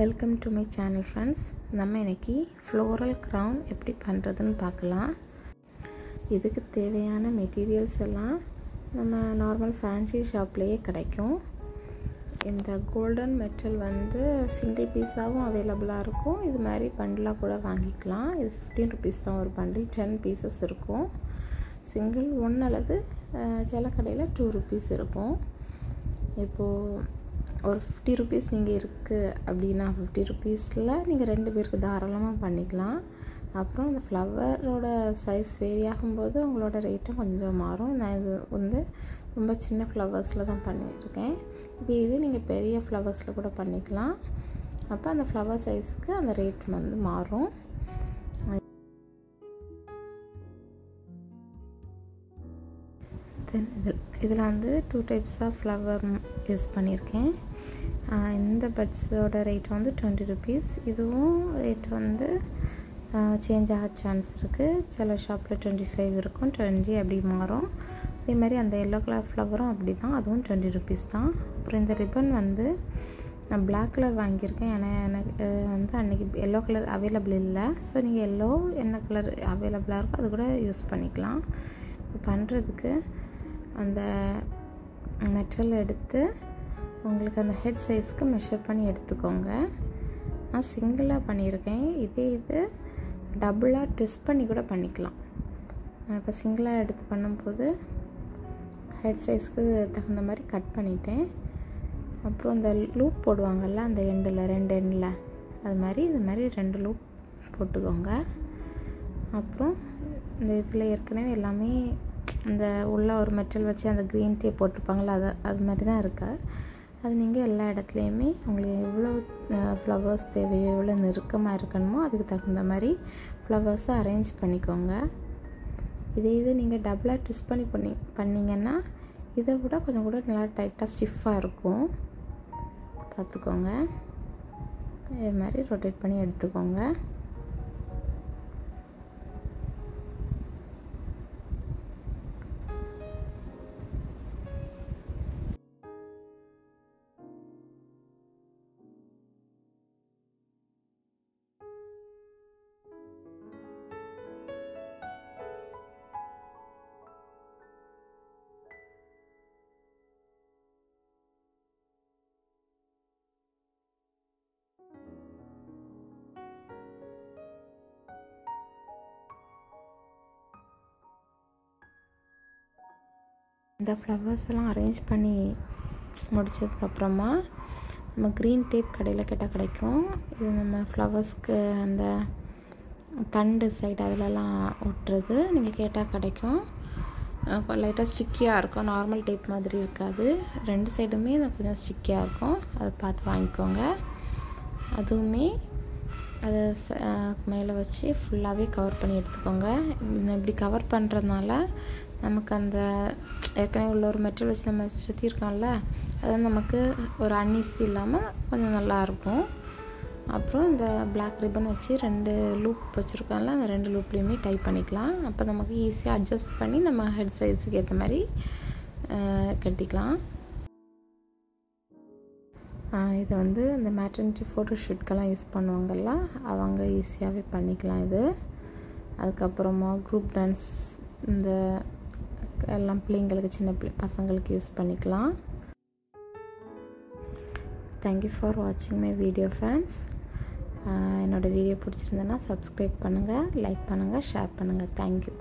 Welcome to my channel friends. நம்ம இன்றைக்கி floral crown எப்படி பண்ணுறதுன்னு பார்க்கலாம். இதுக்கு தேவையான மெட்டீரியல்ஸ் எல்லாம் நம்ம நார்மல் ஃபேன்சி ஷாப்லேயே கிடைக்கும். இந்த கோல்டன் மெட்டல் வந்து சிங்கிள் பீஸாகவும் அவைலபிளாக இருக்கும். இது மாதிரி பண்டிலாக கூட வாங்கிக்கலாம். இது 15 ருபீஸ் தான் ஒரு பண்டில். 10 பீசஸ் இருக்கும். சிங்கிள் 1 அல்லது சில கடையில் 2 ருபீஸ் இருக்கும். இப்போது ஒரு 50 ருபீஸ் நீங்கள் இருக்குது அப்படின்னா 50 ருபீஸில் நீங்கள் 2 பேருக்கு தாராளமாக பண்ணிக்கலாம். அப்புறம் இந்த ஃப்ளவரோட சைஸ் வேரி ஆகும்போது உங்களோட ரேட்டும் கொஞ்சம் மாறும். நான் இது வந்து ரொம்ப சின்ன ஃப்ளவர்ஸில் தான் பண்ணியிருக்கேன். இது நீங்கள் பெரிய ஃப்ளவர்ஸில் கூட பண்ணிக்கலாம். அப்போ அந்த ஃப்ளவர் சைஸுக்கு அந்த ரேட் வந்து மாறும். தென் இதில் வந்து 2 டைப்ஸ் ஆஃப் ஃப்ளவர் யூஸ் பண்ணியிருக்கேன். இந்த பட்ஸோட ரேட் வந்து 20 ருபீஸ். இதுவும் ரேட் வந்து சேஞ்ச் ஆக சான்ஸ் இருக்குது. சில ஷாப்பில் 25 இருக்கும், 20 அப்படி மாறும். அதே மாதிரி அந்த எல்லோ கலர் ஃப்ளவரும் அப்படி தான், அதுவும் 20 ருபீஸ் தான். அப்புறம் இந்த ரிப்பன் வந்து நான் பிளாக் கலர் வாங்கியிருக்கேன். ஏன்னா எனக்கு வந்து அன்றைக்கி எல்லோ கலர் அவைலபிள் இல்லை. ஸோ நீங்கள் எல்லோ என்ன கலர் அவைலபிளாக இருக்கோ அது கூட யூஸ் பண்ணிக்கலாம். பண்ணுறதுக்கு அந்த மெட்டல் எடுத்து உங்களுக்கு அந்த ஹெட் சைஸ்க்கு மெஷர் பண்ணி எடுத்துக்கோங்க. நான் சிங்கிளாக பண்ணியிருக்கேன். இது டபுளாக ட்விஸ்ட் பண்ணி கூட பண்ணிக்கலாம். நான் இப்போ சிங்கிளாக எடுத்து பண்ணும்போது ஹெட் சைஸ்க்கு தகுந்த மாதிரி கட் பண்ணிட்டேன். அப்புறம் இந்த லூப் போடுவாங்கள்ல அந்த எண்டில் 2 எண்டில் அது மாதிரி இது மாதிரி 2 லூப் போட்டுக்கோங்க. அப்புறம் இந்த இதில் ஏற்கனவே எல்லாமே அந்த உள்ள ஒரு மெட்டல் வச்சு அந்த க்ரீன் டேப் போட்டிருப்பாங்களா அது மாதிரி தான் இருக்கா. அது நீங்கள் எல்லா இடத்துலையுமே உங்களுக்கு எவ்வளோ ஃப்ளவர்ஸ் தேவையோ எவ்வளோ நெருக்கமாக இருக்கணுமோ அதுக்கு தகுந்த மாதிரி ஃப்ளவர்ஸை அரேஞ்ச் பண்ணிக்கோங்க. இது நீங்கள் டபுளாக ட்விஸ்ட் பண்ணிங்கன்னா இதை விட கொஞ்சம் கூட நல்லா டைட்டாக ஸ்டிஃபாக இருக்கும். பார்த்துக்கோங்க. இது மாதிரி ரொட்டேட் பண்ணி எடுத்துக்கோங்க. இந்த ஃப்ளவர்ஸ் எல்லாம் அரேஞ்ச் பண்ணி முடித்ததுக்கப்புறமா நம்ம க்ரீன் டேப் கடையில் கேட்டால் கிடைக்கும். இது நம்ம ஃப்ளவர்ஸ்க்கு அந்த தண்டு சைடு அதிலலாம் ஒட்டுறது நீங்கள் கேட்டால் கிடைக்கும். லைட்டாக ஸ்டிக்கியாக இருக்கும். நார்மல் டேப் மாதிரி இருக்காது. 2 சைடுமே கொஞ்சம் ஸ்டிக்கியாக இருக்கும். அதை பார்த்து வாங்கிக்கோங்க. அதுவுமே அதை மேலே வச்சு ஃபுல்லாகவே கவர் பண்ணி எடுத்துக்கோங்க. இப்படி கவர் பண்ணுறதுனால நமக்கு அந்த ஏற்கனவே உள்ள ஒரு மெட்டீரியல் வச்சு நம்ம சுற்றிருக்கோம்ல அது வந்து நமக்கு ஒரு அன்னீஸ் இல்லாமல் கொஞ்சம் நல்லாயிருக்கும். அப்புறம் இந்த பிளாக் ரிப்பன் வச்சு 2 லூப் வச்சுருக்கோம்ல அந்த 2 லூப்லேயுமே டைப் பண்ணிக்கலாம். அப்போ நமக்கு ஈஸியாக அட்ஜஸ்ட் பண்ணி நம்ம ஹெட் சைஸுக்கு ஏற்ற மாதிரி கட்டிக்கலாம். இதை வந்து இந்த மேட்டர்னிட்டி ஃபோட்டோ ஷூட்கெல்லாம் யூஸ் பண்ணுவாங்கள்ல அவங்க ஈஸியாகவே பண்ணிக்கலாம் இது. அதுக்கப்புறமா குரூப் டான்ஸ் இந்த எல்லாம் பிள்ளைங்களுக்கு சின்ன பசங்களுக்கு யூஸ் பண்ணிக்கலாம். தேங்க்யூ ஃபார் வாட்சிங் மை வீடியோ ஃப்ரெண்ட்ஸ். என்னோடய வீடியோ பிடிச்சிருந்தேன்னா சப்ஸ்கிரைப் பண்ணுங்கள், லைக் பண்ணுங்கள், ஷேர் பண்ணுங்கள். தேங்க்யூ.